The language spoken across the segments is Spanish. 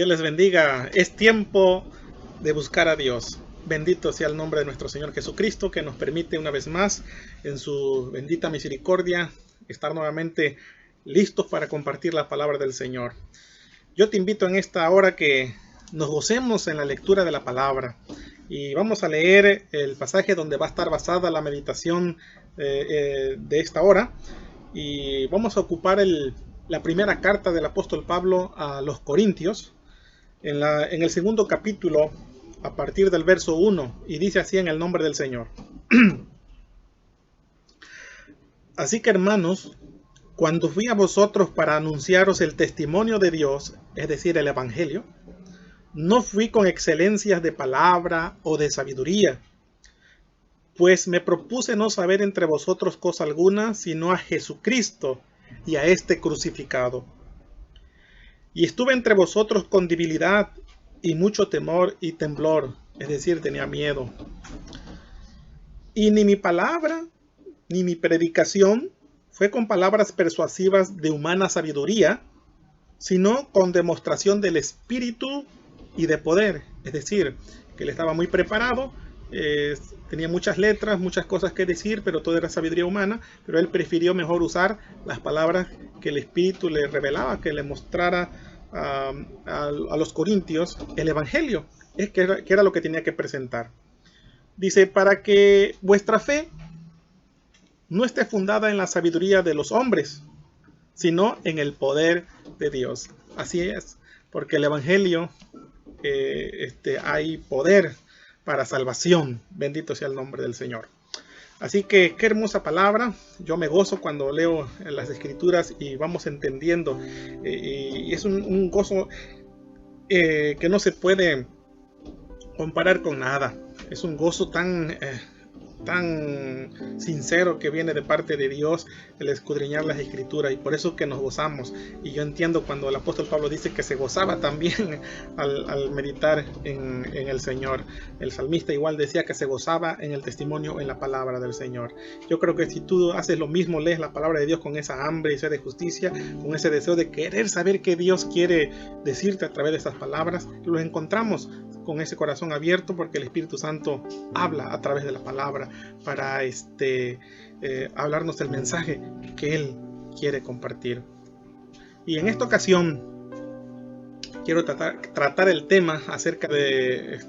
Dios les bendiga. Es tiempo de buscar a Dios. Bendito sea el nombre de nuestro Señor Jesucristo, que nos permite una vez más, en su bendita misericordia, estar nuevamente listos para compartir la palabra del Señor. Yo te invito en esta hora que nos gocemos en la lectura de la palabra. Y vamos a leer el pasaje donde va a estar basada la meditación de esta hora. Y vamos a ocupar la primera carta del apóstol Pablo a los Corintios, en el segundo capítulo, a partir del verso 1, y dice así en el nombre del Señor. Así que, hermanos, cuando fui a vosotros para anunciaros el testimonio de Dios, es decir, el Evangelio, no fui con excelencias de palabra o de sabiduría, pues me propuse no saber entre vosotros cosa alguna, sino a Jesucristo y a este crucificado. Y estuve entre vosotros con debilidad y mucho temor y temblor, es decir, tenía miedo. Y ni mi palabra, ni mi predicación fue con palabras persuasivas de humana sabiduría, sino con demostración del Espíritu y de poder. Es decir, que él estaba muy preparado, tenía muchas letras, muchas cosas que decir, pero todo era sabiduría humana, pero él prefirió mejor usar las palabras que el Espíritu le revelaba, que le mostrara a los corintios el Evangelio, que era lo que tenía que presentar. Dice, para que vuestra fe no esté fundada en la sabiduría de los hombres, sino en el poder de Dios. Así es, porque el Evangelio hay poder para salvación. Bendito sea el nombre del Señor. Así que qué hermosa palabra. Yo me gozo cuando leo las Escrituras y vamos entendiendo. Y es un gozo que no se puede comparar con nada. Es un gozo tan sincero que viene de parte de Dios, el escudriñar las Escrituras, y por eso que nos gozamos. Y yo entiendo cuando el apóstol Pablo dice que se gozaba también al meditar en el Señor. El salmista igual decía que se gozaba en el testimonio, en la palabra del Señor. Yo creo que si tú haces lo mismo, lees la palabra de Dios con esa hambre y sed de justicia, con ese deseo de querer saber qué Dios quiere decirte a través de esas palabras, lo encontramos con ese corazón abierto, porque el Espíritu Santo habla a través de la palabra para hablarnos el mensaje que Él quiere compartir. Y en esta ocasión quiero tratar el tema acerca de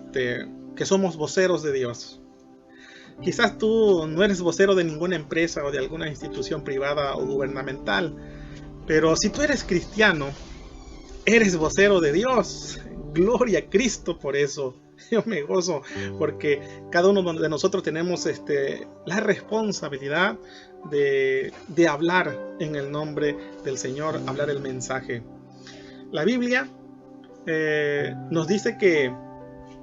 que somos voceros de Dios. Quizás tú no eres vocero de ninguna empresa o de alguna institución privada o gubernamental, pero si tú eres cristiano, eres vocero de Dios. Gloria a Cristo por eso. Yo me gozo porque cada uno de nosotros tenemos la responsabilidad de hablar en el nombre del Señor, hablar el mensaje. La Biblia nos dice que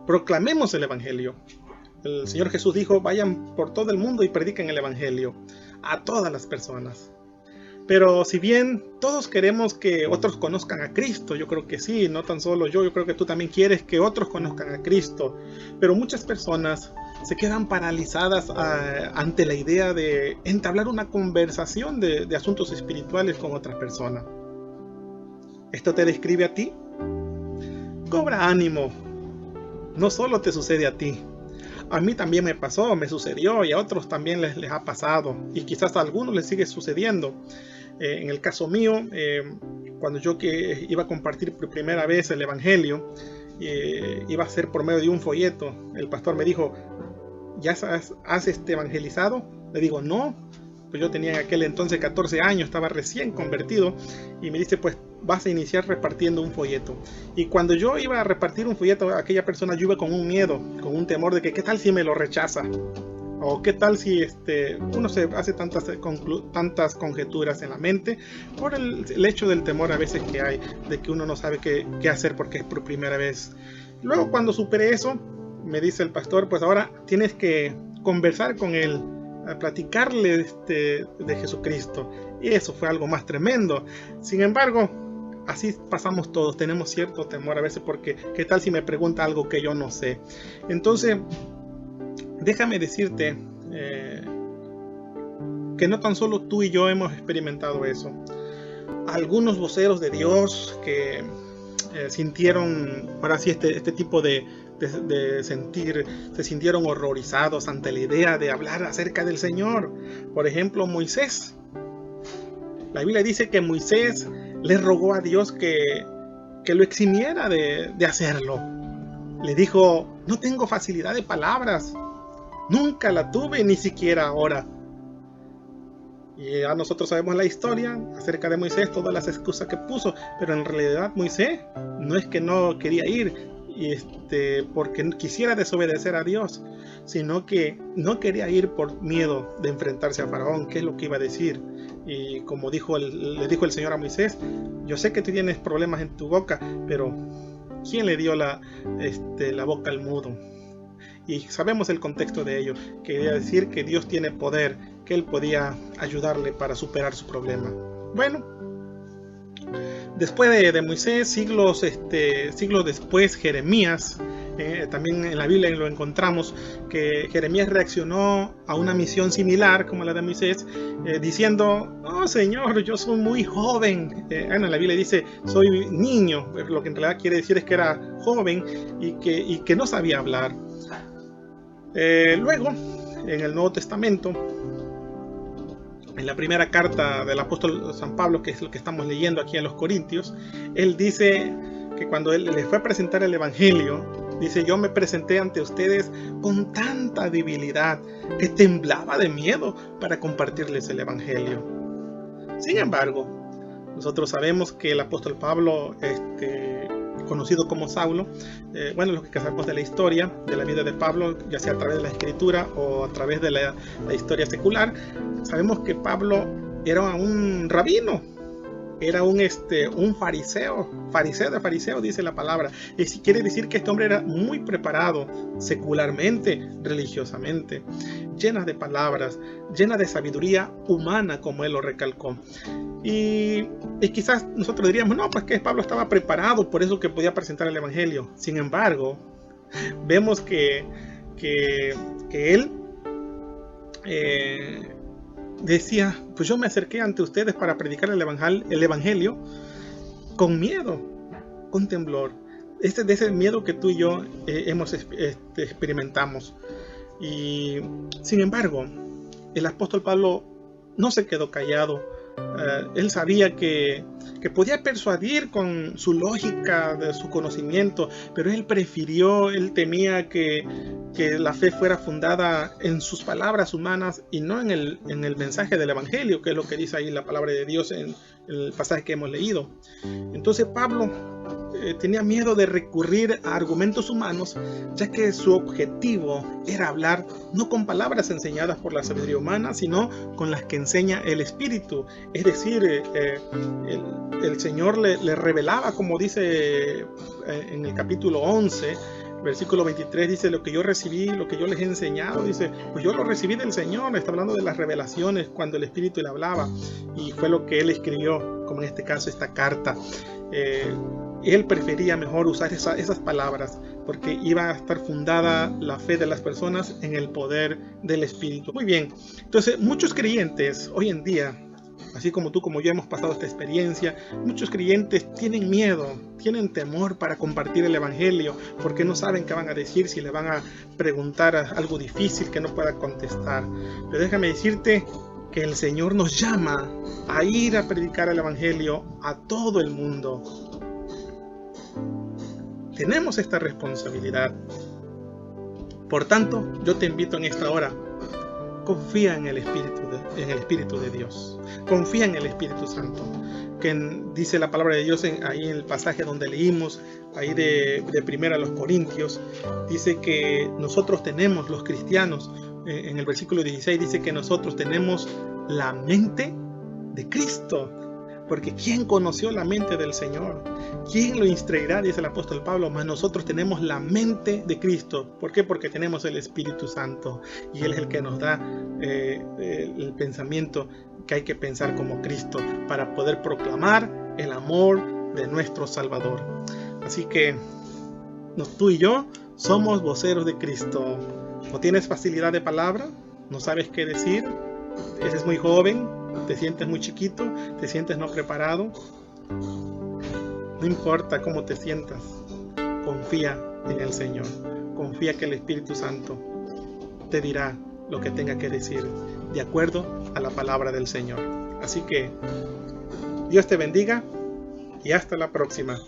proclamemos el Evangelio. El Señor Jesús dijo, vayan por todo el mundo y prediquen el Evangelio a todas las personas. Pero si bien todos queremos que otros conozcan a Cristo, yo creo que sí, no tan solo yo creo que tú también quieres que otros conozcan a Cristo, pero muchas personas se quedan paralizadas ante la idea de entablar una conversación de asuntos espirituales con otras personas. ¿Esto te describe a ti? Cobra ánimo, no solo te sucede a ti. A mí también me pasó, me sucedió, y a otros también les ha pasado, y quizás a algunos les sigue sucediendo. En el caso mío, cuando yo iba a compartir por primera vez el Evangelio, iba a ser por medio de un folleto. El pastor me dijo, ¿ya has evangelizado? Le digo, no, pues yo tenía en aquel entonces 14 años, estaba recién convertido, y me dice, pues vas a iniciar repartiendo un folleto. Y cuando yo iba a repartir un folleto a aquella persona, yo iba con un miedo, con un temor de que ¿qué tal si me lo rechaza? O qué tal si uno se hace tantas conjeturas en la mente por el hecho del temor a veces que hay, de que uno no sabe qué hacer porque es por primera vez. Luego cuando superé eso, me dice el pastor, pues ahora tienes que conversar con él, a platicarle de Jesucristo. Y eso fue algo más tremendo. Sin embargo, así pasamos todos, tenemos cierto temor a veces porque ¿qué tal si me pregunta algo que yo no sé? Entonces, déjame decirte que no tan solo tú y yo hemos experimentado eso. Algunos voceros de Dios que sintieron, ahora sí, este tipo de sentir, se sintieron horrorizados ante la idea de hablar acerca del Señor. Por ejemplo, Moisés. La Biblia dice que Moisés le rogó a Dios que lo eximiera de hacerlo. Le dijo: no tengo facilidad de palabras, nunca la tuve, ni siquiera ahora. Y ya nosotros sabemos la historia acerca de Moisés, todas las excusas que puso, pero en realidad Moisés no es que no quería ir porque quisiera desobedecer a Dios, sino que no quería ir por miedo de enfrentarse a Faraón, que es lo que iba a decir. Y como le dijo el Señor a Moisés: yo sé que tú tienes problemas en tu boca, pero ¿quién le dio la boca al mudo? Y sabemos el contexto de ello. Quería decir que Dios tiene poder, que Él podía ayudarle para superar su problema. Bueno, después de Moisés, siglos después, Jeremías, también en la Biblia lo encontramos, que Jeremías reaccionó a una misión similar como la de Moisés, diciendo: oh Señor, yo soy muy joven. En la Biblia dice: soy niño, lo que en realidad quiere decir es que era joven y que no sabía hablar. Luego, en el Nuevo Testamento, en la primera carta del apóstol San Pablo, que es lo que estamos leyendo aquí en los Corintios, él dice que cuando él les fue a presentar el Evangelio, dice: yo me presenté ante ustedes con tanta debilidad que temblaba de miedo para compartirles el Evangelio. Sin embargo, nosotros sabemos que el apóstol Pablo, conocido como Saulo, lo que sabemos de la historia de la vida de Pablo, ya sea a través de la escritura o a través de la historia secular, sabemos que Pablo era un rabino, era un fariseo de fariseo, dice la palabra. Y quiere decir que este hombre era muy preparado secularmente, religiosamente, llena de palabras, llena de sabiduría humana, como él lo recalcó. Y quizás nosotros diríamos: no, pues que Pablo estaba preparado, por eso que podía presentar el Evangelio. Sin embargo, vemos que él decía: pues yo me acerqué ante ustedes para predicar el Evangelio con miedo, con temblor. De ese miedo que tú y yo experimentamos. Y sin embargo, el apóstol Pablo no se quedó callado. Él sabía que podía persuadir con su lógica, de su conocimiento, pero él temía que la fe fuera fundada en sus palabras humanas y no en el mensaje del Evangelio, que es lo que dice ahí la palabra de Dios en el pasaje que hemos leído. Entonces Pablo tenía miedo de recurrir a argumentos humanos, ya que su objetivo era hablar no con palabras enseñadas por la sabiduría humana, sino con las que enseña el Espíritu. Es decir, el Señor le revelaba, como dice en el capítulo 11, versículo 23, dice: lo que yo recibí, lo que yo les he enseñado, dice, pues yo lo recibí del Señor. Está hablando de las revelaciones cuando el Espíritu le hablaba, y fue lo que él escribió, como en este caso esta carta. Él prefería mejor usar esas palabras, porque iba a estar fundada la fe de las personas en el poder del Espíritu. Muy bien, entonces muchos creyentes hoy en día, así como tú, como yo, hemos pasado esta experiencia, muchos creyentes tienen miedo, tienen temor para compartir el Evangelio, porque no saben qué van a decir, si le van a preguntar algo difícil que no pueda contestar. Pero déjame decirte que el Señor nos llama a ir a predicar el Evangelio a todo el mundo. Tenemos esta responsabilidad. Por tanto, yo te invito en esta hora: confía en el Espíritu de Dios. Confía en el Espíritu Santo. Que dice la palabra de Dios ahí en el pasaje donde leímos, ahí de primera a los Corintios, dice que nosotros tenemos, los cristianos, en el versículo 16 dice que nosotros tenemos la mente de Cristo. Porque ¿quién conoció la mente del Señor? ¿Quién lo instruirá? Dice el apóstol Pablo. Mas nosotros tenemos la mente de Cristo. ¿Por qué? Porque tenemos el Espíritu Santo. Y Él es el que nos da el pensamiento que hay que pensar como Cristo, para poder proclamar el amor de nuestro Salvador. Así que tú y yo somos voceros de Cristo. ¿No tienes facilidad de palabra? ¿No sabes qué decir? ¿Eres muy joven? ¿Te sientes muy chiquito? ¿Te sientes no preparado? No importa cómo te sientas, confía en el Señor. Confía que el Espíritu Santo te dirá lo que tenga que decir de acuerdo a la palabra del Señor. Así que Dios te bendiga y hasta la próxima.